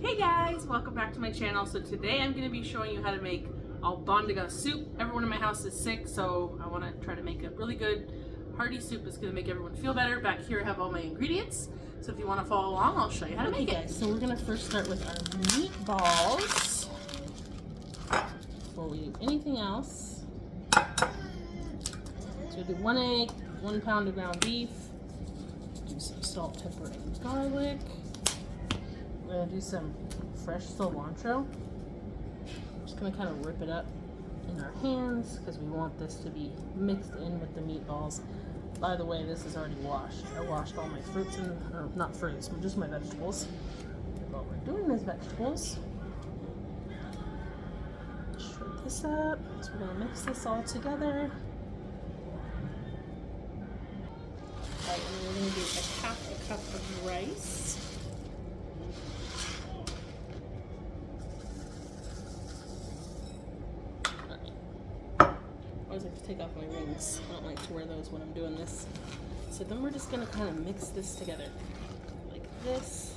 Hey guys, welcome back to my channel. So today I'm going to be showing you how to make Albondigas soup. Everyone in my house is sick, so I want to try to make a really good hearty soup that's going to make everyone feel better. Back here I have all my ingredients, so if you want to follow along, I'll show you how to make it. Guys, so we're going to first start with our meatballs before we do anything else. So we do 1 egg, 1 pound of ground beef, do some salt, pepper, and garlic. We're going to do some fresh cilantro. I'm just going to kind of rip it up in our hands because we want this to be mixed in with the meatballs. By the way, this is already washed. I washed all my fruits, or not fruits, but just my vegetables. What we're doing is vegetables. Shred this up. So we're going to mix this all together. Alright, and we're going to do a cup of rice. I always like to take off my rings. I don't like to wear those when I'm doing this. So then we're just going to kind of mix this together like this.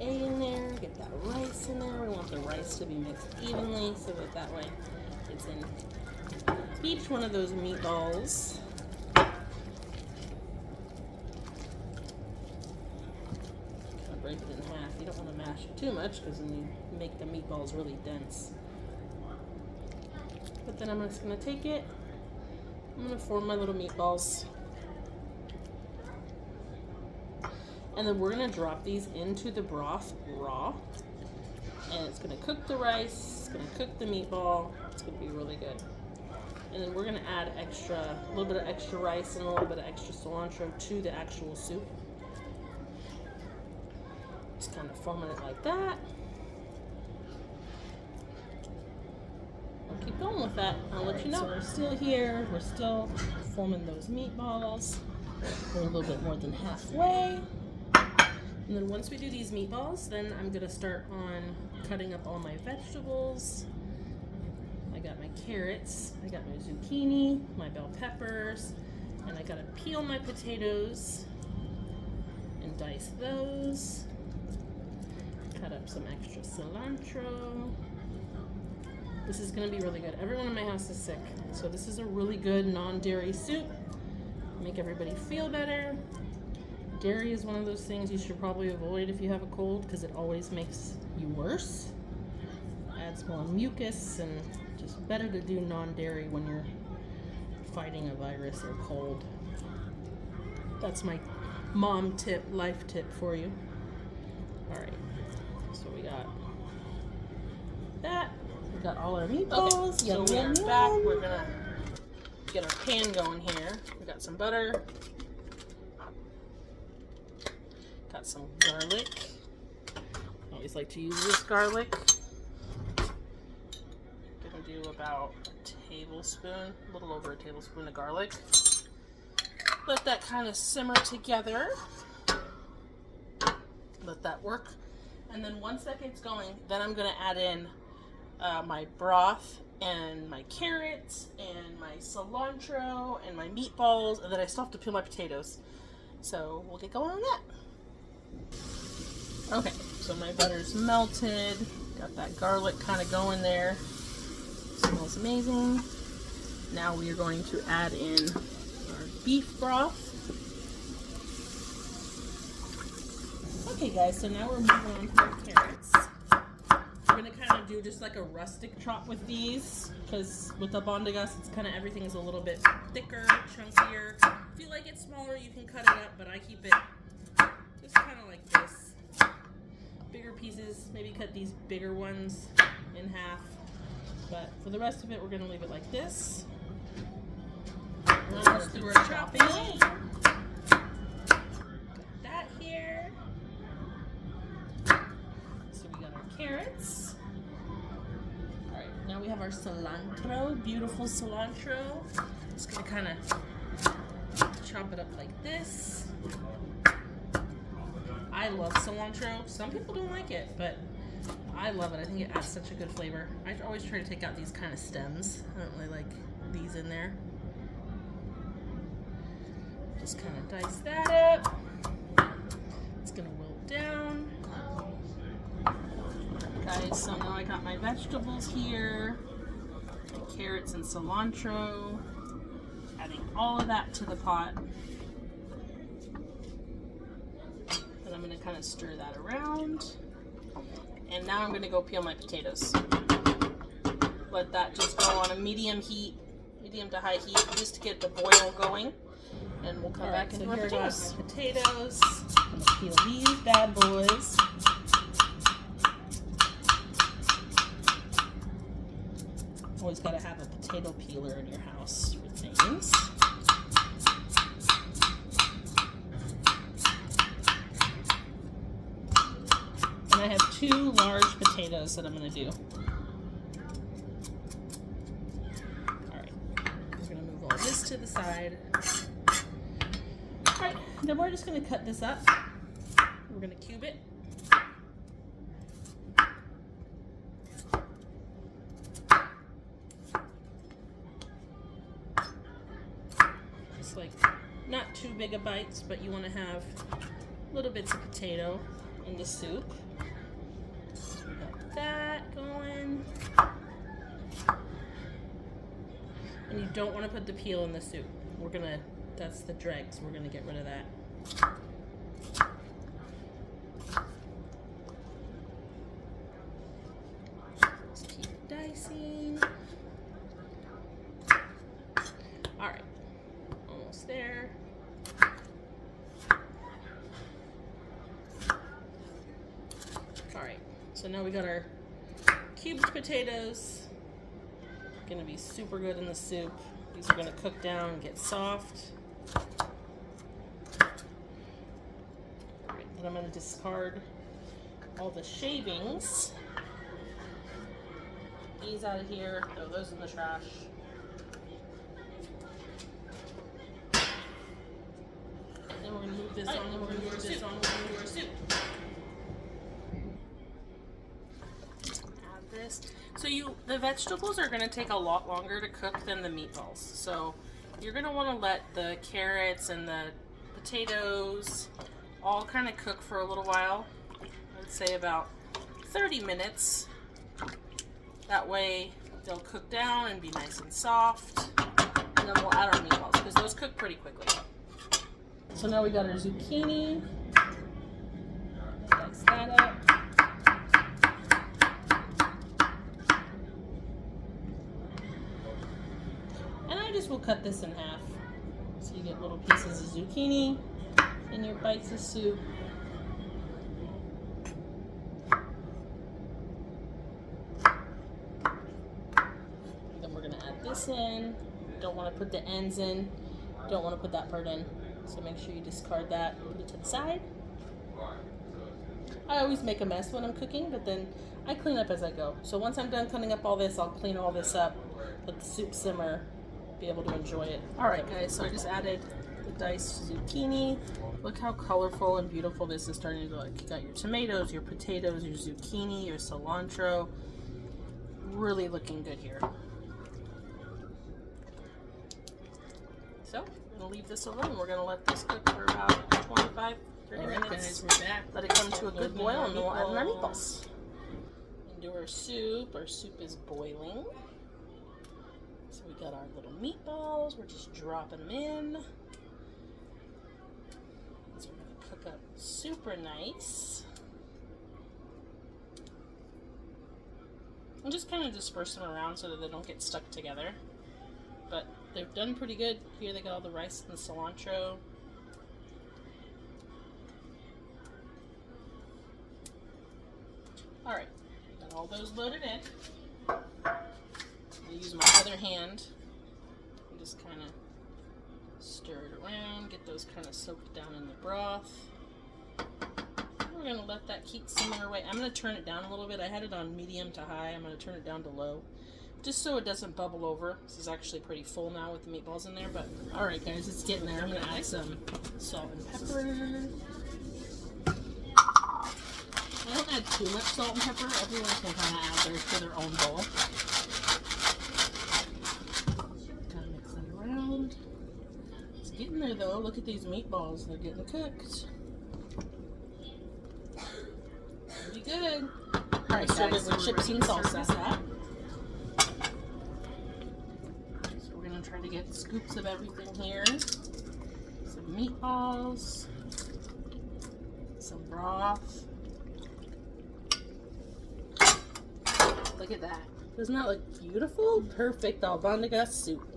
Egg in there, get that rice in there. We want the rice to be mixed evenly so that way it's in each one of those meatballs. Break it in half. You don't want to mash it too much because then you make the meatballs really dense. But then I'm just going to take it, I'm going to form my little meatballs. And then we're going to drop these into the broth raw. And it's going to cook the rice, it's going to cook the meatball, it's going to be really good. And then we're going to add a little bit of extra rice and a little bit of extra cilantro to the actual soup. Just kind of forming it like that. I'll keep going with that. I'll let you know. So we're still here. We're still forming those meatballs. We're a little bit more than halfway. And then once we do these meatballs, then I'm going to start on cutting up all my vegetables. I got my carrots, I got my zucchini, my bell peppers, and I got to peel my potatoes and dice those. Cut up some extra cilantro. This is going to be really good. Everyone in my house is sick, so this is a really good non-dairy soup. Make everybody feel better. Dairy is one of those things you should probably avoid if you have a cold because it always makes you worse. Adds more mucus, and just better to do non-dairy when you're fighting a virus or cold. That's my mom tip, life tip for you. All right. So we got that. We got all our meatballs. Okay, so we're back. We're gonna get our pan going here. We got some butter. Got some garlic. I always like to use this garlic. Gonna do about a tablespoon, a little over a tablespoon of garlic. Let that kind of simmer together. Let that work. And then once that gets going, then I'm going to add in my broth and my carrots and my cilantro and my meatballs, and then I still have to peel my potatoes. So we'll get going on that. Okay, so my butter's melted. Got that garlic kind of going there. Smells amazing. Now we are going to add in our beef broth. Okay guys, so now we're moving on to our carrots. We're going to kind of do just like a rustic chop with these, because with the Albondigas, it's kind of everything is a little bit thicker, chunkier. If you like it smaller, you can cut it up, but I keep it just kind of like this. Bigger pieces, maybe cut these bigger ones in half. But for the rest of it, we're going to leave it like this. Almost through our chopping. That here. So we got our carrots. Alright, now we have our cilantro, beautiful cilantro. Just going to kind of chop it up like this. I love cilantro. Some people don't like it, but I love it. I think it adds such a good flavor. I always try to take out these kind of stems. I don't really like these in there. Just kind of dice that up. It's gonna wilt down. Guys, so now I got my vegetables here, my carrots and cilantro. Adding all of that to the pot. And I'm gonna kind of stir that around. And now I'm gonna go peel my potatoes. Let that just go on a medium to high heat, just to get the boil going. And we'll come back into our potatoes. I'm gonna peel these bad boys. Always gotta have a potato peeler in your house for things. And I have 2 large potatoes that I'm gonna do. Alright, we're gonna move all this to the side. Alright, then we're just gonna cut this up. We're gonna cube it. Just like, not too big of bites, but you want to have little bits of potato in the soup. So we got that going. And you don't want to put the peel in the soup. That's the dregs. We're gonna get rid of that. Just keep dicing. All right, almost there. All right, so now we got our cubed potatoes. Gonna be super good in the soup. These are gonna cook down and get soft. Alright, then I'm gonna discard all the shavings. These out of here, throw those in the trash. Then we're gonna move this on, and we're gonna do our soup. Add this. So the vegetables are gonna take a lot longer to cook than the meatballs. So you're gonna wanna let the carrots and the potatoes all kind of cook for a little while. I'd say about 30 minutes. That way they'll cook down and be nice and soft. And then we'll add our meatballs because those cook pretty quickly. So now we got our zucchini. Dice that up. And I just will cut this in half. So you get little pieces of zucchini in your bites of soup. Then we're gonna add this in. Don't want to put the ends in. Don't want to put that part in. So make sure you discard that, put it to the side. I always make a mess when I'm cooking, but then I clean up as I go. So once I'm done cleaning up all this, I'll clean all this up, let the soup simmer, be able to enjoy it. Alright guys, so I just added the diced zucchini. Look how colorful and beautiful this is starting to look. You got your tomatoes, your potatoes, your zucchini, your cilantro. Really looking good here. So, I'm going to leave this alone. We're going to let this cook for about 25, 30 minutes. Guys, we're back. Let it come to a good boil and then we'll add in our meatballs. Into our soup. Our soup is boiling. So we got our little meatballs. We're just dropping them in. These are going to cook up super nice. And just kind of disperse them around so that they don't get stuck together. But they've done pretty good. Here they got all the rice and the cilantro. Alright, got all those loaded in. I'm going to use my other hand and just kind of stir it around, get those kind of soaked down in the broth. We're going to let that keep simmering away. I'm going to turn it down a little bit. I had it on medium to high. I'm going to turn it down to low, just so it doesn't bubble over. This is actually pretty full now with the meatballs in there, but alright guys, it's getting there. I'm going to add some salt and pepper. I don't add too much salt and pepper. Everyone can kind of add theirs to their own bowl. Kind of mix that around. Just getting there though. Look at these meatballs. They're getting cooked. Pretty good. Alright, serve it with chips and salsa. So we're going to try to get scoops of everything here. Some meatballs. Some broth. Look at that. Doesn't that look beautiful? Perfect Albondigas soup.